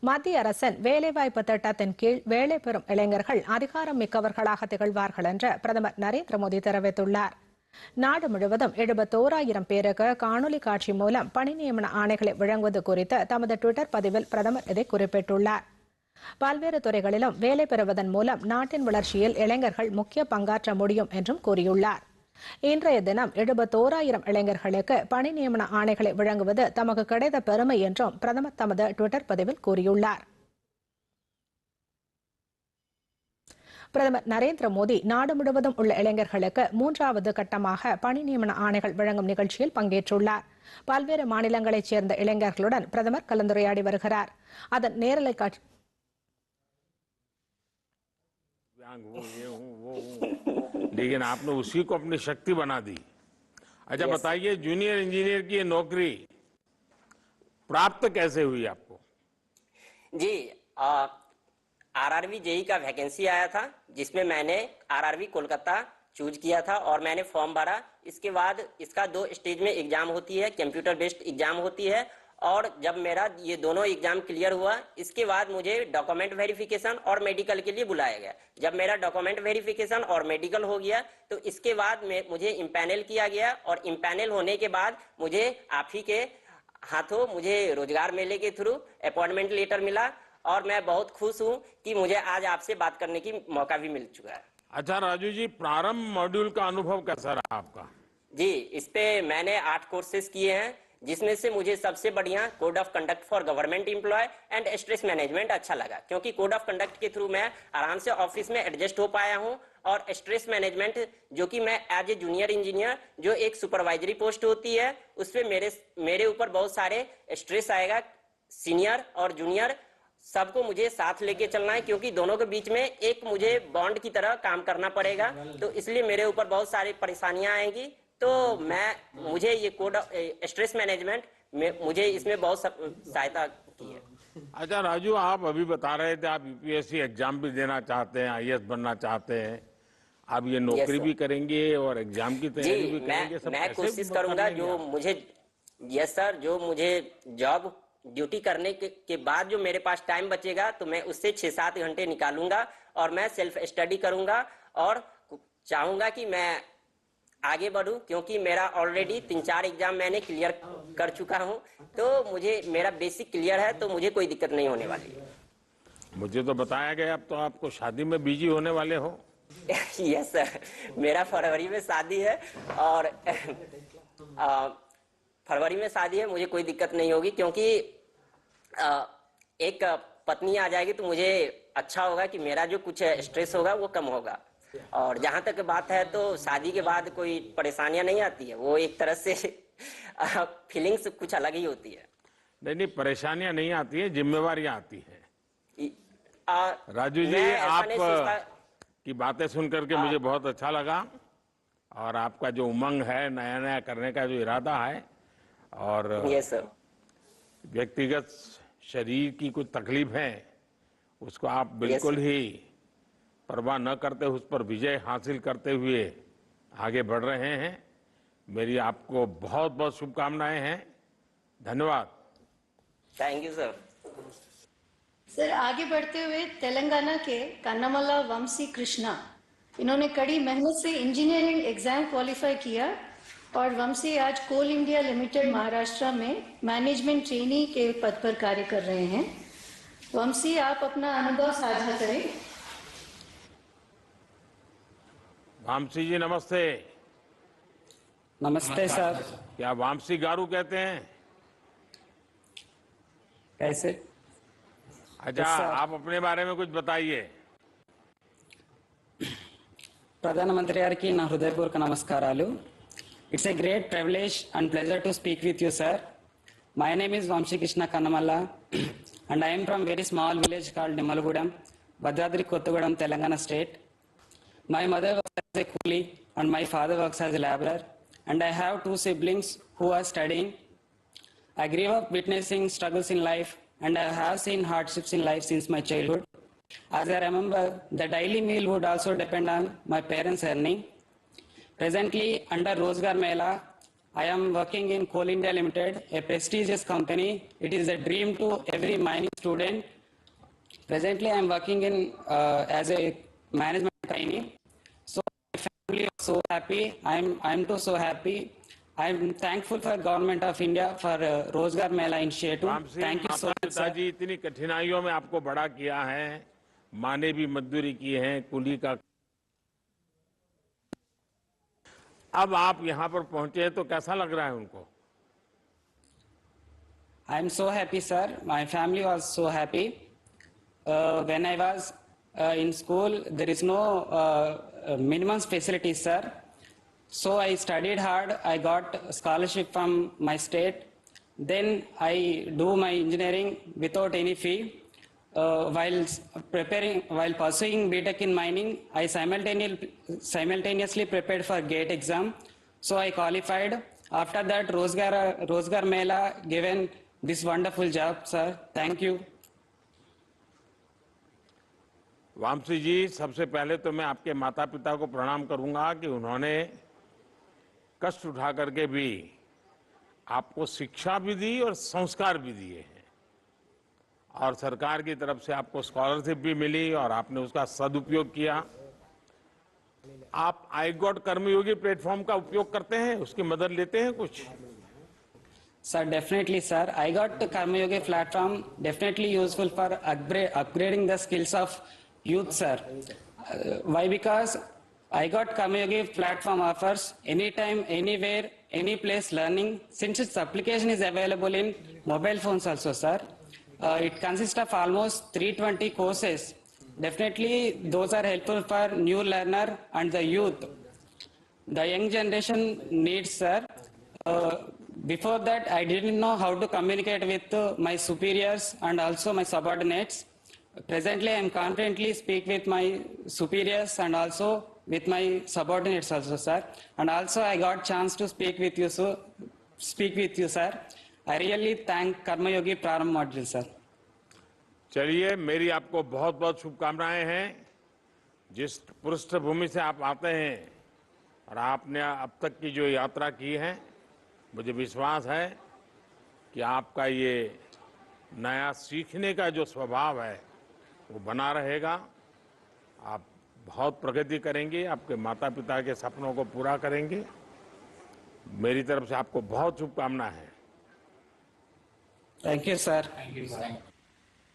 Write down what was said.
மத்திய அரசின் வேலைவாய்ப்பு திட்டத்தின் கீழ் வேலை பெறும் இளைஞர்கள் அதிகாரம் மிக்கவர்களாக திகழ்வார்கள் என்று பிரதமர் நரேந்திர மோடி தெரிவித்துள்ளார். நாடு முழுவதும் 71,000 பேருக்கு காணொலி காட்சி மூலம் பணி நியமன ஆணைகளை வழங்குவது குறித்து தமது டுவிட்டர் பதிவில் பிரதமர் இதை குறிப்பிட்டுள்ளார். பல்வேறு துறைகளிலும் வேலை பெறுவதன் மூலம் நாட்டின் வளர்ச்சியில் இளைஞர்கள் முக்கிய பங்காற்ற முடியும் என்றும் கூறியுள்ளார். இன்றைய தினம் 71,000 இளைஞர்களுக்கு பணி நியமன ஆணைகளை வழங்குவது தமக்கு கிடைத்த பெருமை என்றும் பிரதமர் தமது டுவிட்டர் பதிவில் கூறியுள்ளார். பிரதமர் நரேந்திர மோடி நாடு முழுவதும் உள்ள இளைஞர்களுக்கு 3வது கட்டமாக பணி நியமன ஆணைகள் வழங்கும் நிகழ்ச்சியில் பங்கேற்றுள்ளார். பல்வேறு மாநிலங்களைச் சேர்ந்த இளைஞர்களுடன் பிரதமர் கலந்துரையாடி வருகிறார். அதன் நேரலை காட்சி लेकिन आपने उसी को अपनी शक्ति बना दी। अच्छा बताइए, जूनियर इंजीनियर की ये नौकरी प्राप्त कैसे हुई आपको? जी, आरआरबी जेई का वैकेंसी आया था जिसमें मैंने आरआरबी कोलकाता चूज किया था और मैंने फॉर्म भरा। इसके बाद इसका 2 स्टेज में एग्जाम होती है, कंप्यूटर बेस्ड एग्जाम होती है। और जब मेरा ये दोनों एग्जाम क्लियर हुआ, इसके बाद मुझे डॉक्यूमेंट वेरिफिकेशन और मेडिकल के लिए बुलाया गया। जब मेरा डॉक्यूमेंट वेरिफिकेशन और मेडिकल हो गया तो इसके बाद मुझे इम्पैनल किया गया और इम्पैनल होने के बाद मुझे आप ही के हाथों मुझे रोजगार मेले के थ्रू अपॉइंटमेंट लेटर मिला और मैं बहुत खुश हूँ कि मुझे आज आपसे बात करने की मौका भी मिल चुका है। अच्छा राजू जी, प्रारंभ मॉड्यूल का अनुभव कैसा रहा आपका? जी, इस पे मैंने 8 कोर्सेज किए हैं जिसमें से मुझे सबसे बढ़िया code of conduct for government employ and stress management अच्छा लगा, क्योंकि कोड ऑफ कंडक्ट के थ्रू मैं आराम से ऑफिस में एडजस्ट हो पाया हूं। और स्ट्रेस मैनेजमेंट जो कि मैं एज ए जूनियर इंजीनियर जो एक सुपरवाइजरी पोस्ट होती है उस पर मेरे ऊपर बहुत सारे स्ट्रेस आएगा। सीनियर और जूनियर सबको मुझे साथ लेके चलना है, क्योंकि दोनों के बीच में एक मुझे बॉन्ड की तरह काम करना पड़ेगा। तो इसलिए मेरे ऊपर बहुत सारी परेशानियां आएंगी। तो मुझे ये कोड स्ट्रेस मैनेजमेंट मुझे इसमें बहुत सहायता की है। अच्छा राजू, आप अभी बता रहे थे आप यूपीएससी एग्जाम भी देना चाहते हैं, आईएएस बनना चाहते हैं, आप ये नौकरी भी करेंगे और एग्जाम की तैयारी भी करेंगे? मैं कोशिश करूंगा जो मुझे, यस सर, जो मुझे जॉब ड्यूटी करने के बाद जो मेरे पास टाइम बचेगा तो मैं उससे 6-7 घंटे निकालूंगा और मैं सेल्फ स्टडी करूंगा और चाहूंगा कि मैं आगे बढ़ूं, क्योंकि मेरा ऑलरेडी 3-4 एग्जाम मैंने क्लियर कर चुका हूं। तो मुझे मेरा बेसिक क्लियर है, तो मुझे कोई दिक्कत नहीं होने वाली है। मुझे तो बताया गया अब तो आपको शादी में बिजी होने वाले हो। यस सर, मेरा फरवरी में शादी है और फरवरी में शादी है, मुझे कोई दिक्कत नहीं होगी, क्योंकि एक पत्नी आ जाएगी तो मुझे अच्छा होगा कि मेरा जो कुछ स्ट्रेस होगा वो कम होगा। और जहां तक बात है तो शादी के बाद कोई परेशानियां नहीं आती है, वो एक तरह से फीलिंग्स कुछ अलग ही होती है। नहीं, परेशानियां नहीं आती है, जिम्मेवारियां आती है। राजू जी, आप की बातें सुन करके मुझे बहुत अच्छा लगा और आपका जो उमंग है, नया नया करने का जो इरादा है और व्यक्तिगत शरीर की कुछ तकलीफ है उसको आप बिल्कुल ही परवाह न करते उस पर विजय हासिल करते हुए आगे बढ़ रहे हैं। मेरी आपको बहुत बहुत शुभकामनाएं हैं। धन्यवाद। Thank you sir. सर, आगे बढ़ते हुए तेलंगाना के कन्नमल्ला वंशी कृष्णा, इन्होंने कड़ी मेहनत से इंजीनियरिंग एग्जाम क्वालिफाई किया और वंशी आज कोल इंडिया लिमिटेड महाराष्ट्र में मैनेजमेंट ट्रेनी के पद पर कार्य कर रहे हैं। वंशी, आप अपना अनुभव साझा करें। वामसी जी नमस्ते। नमस्ते सर। क्या वामसी गारू कहते हैं? कैसे? अच्छा, आप अपने बारे में कुछ बताइए। ప్రధానమంత్రి గారికి నా హృదయపూర్వక నమస్కారాలు. It's a great privilege and pleasure to speak with you sir. My name is Vamsi Krishna Kannamalla and I am from very small village called Nimmalagudem, Bhadradri Kothagudem, Telangana state. My mother works as a coolie and my father works as a laborer, and I have 2 siblings who are studying. I grew up witnessing struggles in life and I have seen hardships in life since my childhood. As I remember, the daily meal would also depend on my parents' earning. Presently, under Rozgar Mela, I am working in Coal India Limited, a prestigious company. It is a dream to every mining student. Presently, I am working in as a management trainee. So my family is so happy. I'm too so happy. I'm thankful for Government of India for Rozgar Mela initiative. Ram Singh, Thank you so माता much, sir. पिताजी इतनी कठिनाइयों में आपको बड़ा किया है, माँ ने भी मजदूरी की है, कुली का। अब आप यहाँ पर पहुंचे हैं तो कैसा लग रहा है उनको? I'm so happy, sir. My family was so happy. When I was in school, there is no minimum facilities, sir. So I studied hard. I got scholarship from my state. Then I do my engineering without any fee. While pursuing BTech in mining, I simultaneously prepared for GATE exam. So I qualified. After that, Rozgar Mela given this wonderful job, sir. Thank you. Vamsi जी, सबसे पहले तो मैं आपके माता पिता को प्रणाम करूंगा कि उन्होंने कष्ट उठा करके भी आपको शिक्षा भी दी और संस्कार भी दिए हैं, और सरकार की तरफ से आपको स्कॉलरशिप भी मिली और आपने उसका सदुपयोग किया। आप आई गॉट कर्मयोगी प्लेटफॉर्म का उपयोग करते हैं, उसकी मदद लेते हैं कुछ? Sir, definitely, sir. I got the Karma Yogi platform, definitely useful for upgrading the skills of youth, sir. Why? Because I got Karma Yogi platform offers anytime, anywhere, any place learning. Since its application is available in mobile phones also, sir. It consists of almost 320 courses. Definitely, those are helpful for new learner and the youth. The young generation needs, sir. Before that, I didn't know how to communicate with my superiors and also my subordinates. Presently, I am confidently speak with my superiors and also with my subordinates also, sir. And also, I got chance to speak with you, sir. I really thank Karma Yogi Prarambh module, sir. चलिए, मेरी आपको बहुत बहुत शुभकामनाएं हैं। जिस पृष्ठभूमि से आप आते हैं और आपने अब तक की जो यात्रा की है, मुझे विश्वास है कि आपका ये नया सीखने का जो स्वभाव है वो बना रहेगा। आप बहुत प्रगति करेंगे, आपके माता पिता के सपनों को पूरा करेंगे। मेरी तरफ से आपको बहुत शुभकामनाएं हैं। Thank you, sir.